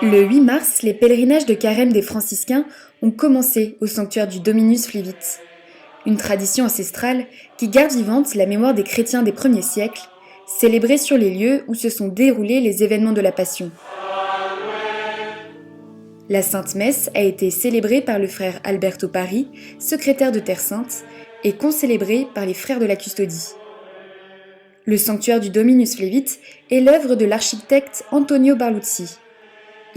Le 8 mars, les pèlerinages de carême des franciscains ont commencé au sanctuaire du Dominus Flevit. Une tradition ancestrale qui garde vivante la mémoire des chrétiens des premiers siècles, célébrée sur les lieux où se sont déroulés les événements de la Passion. La Sainte Messe a été célébrée par le frère Alberto Pari, secrétaire de Terre Sainte, et concélébrée par les frères de la Custodie. Le sanctuaire du Dominus Flevit est l'œuvre de l'architecte Antonio Barluzzi.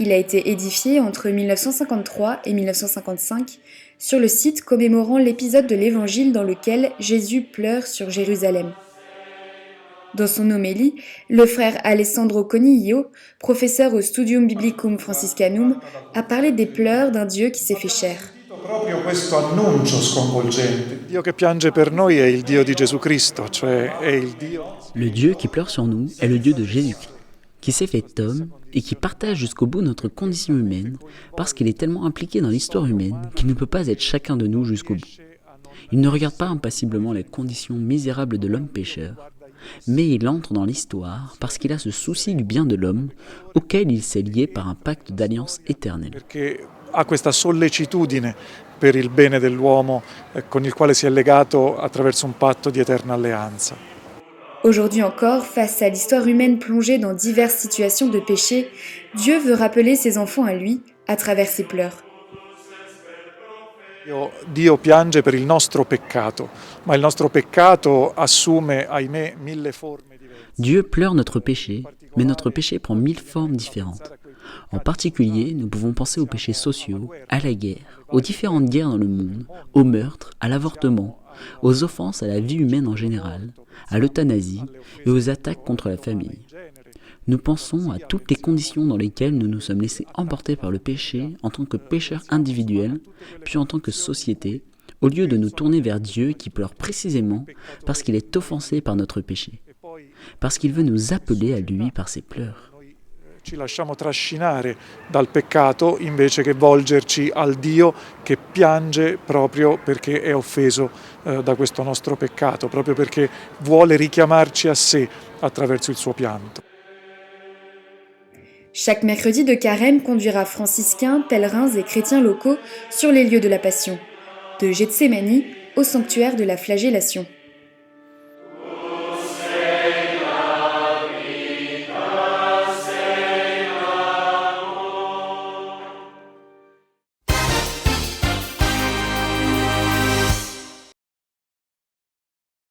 Il a été édifié entre 1953 et 1955 sur le site commémorant l'épisode de l'Évangile dans lequel Jésus pleure sur Jérusalem. Dans son homélie, le frère Alessandro Coniglio, professeur au Studium Biblicum Franciscanum, a parlé des pleurs d'un Dieu qui s'est fait chair. Proprio questo annuncio sconvolgente. Dio che piange per noi è il Dio di Gesù Cristo, cioè è il Dio. Le Dieu qui pleure sur nous est le Dieu de Jésus-Christ, qui s'est fait homme et qui partage jusqu'au bout notre condition humaine parce qu'il est tellement impliqué dans l'histoire humaine qu'il ne peut pas être chacun de nous jusqu'au bout. Il ne regarde pas impassiblement les conditions misérables de l'homme pécheur, mais il entre dans l'histoire parce qu'il a ce souci du bien de l'homme auquel il s'est lié par un pacte d'alliance éternelle. Perché ha questa sollecitudine per il bene dell'uomo con il quale si è legato attraverso un patto di eterna alleanza. Aujourd'hui encore, face à l'histoire humaine plongée dans diverses situations de péché, Dieu veut rappeler ses enfants à lui à travers ses pleurs. Dio piange per il nostro peccato, ma il nostro peccato assume, ahimè, mille forme diverse. Dieu pleure notre péché, mais notre péché prend 1000 formes différentes. En particulier, nous pouvons penser aux péchés sociaux, à la guerre, aux différentes guerres dans le monde, aux meurtres, à l'avortement, aux offenses à la vie humaine en général, à l'euthanasie et aux attaques contre la famille. Nous pensons à toutes les conditions dans lesquelles nous nous sommes laissés emporter par le péché en tant que pécheurs individuels, puis en tant que société, au lieu de nous tourner vers Dieu qui pleure précisément parce qu'il est offensé par notre péché, parce qu'il veut nous appeler à lui par ses pleurs. Ci lasciamo trascinare dal peccato invece che volgerci al Dio che piange proprio perché è offeso da questo nostro peccato, proprio perché vuole richiamarci a sé attraverso il suo pianto. Chaque mercredi de carême conduira franciscains, pèlerins et chrétiens locaux sur les lieux de la Passion, de Gethsémani au sanctuaire de la Flagellation.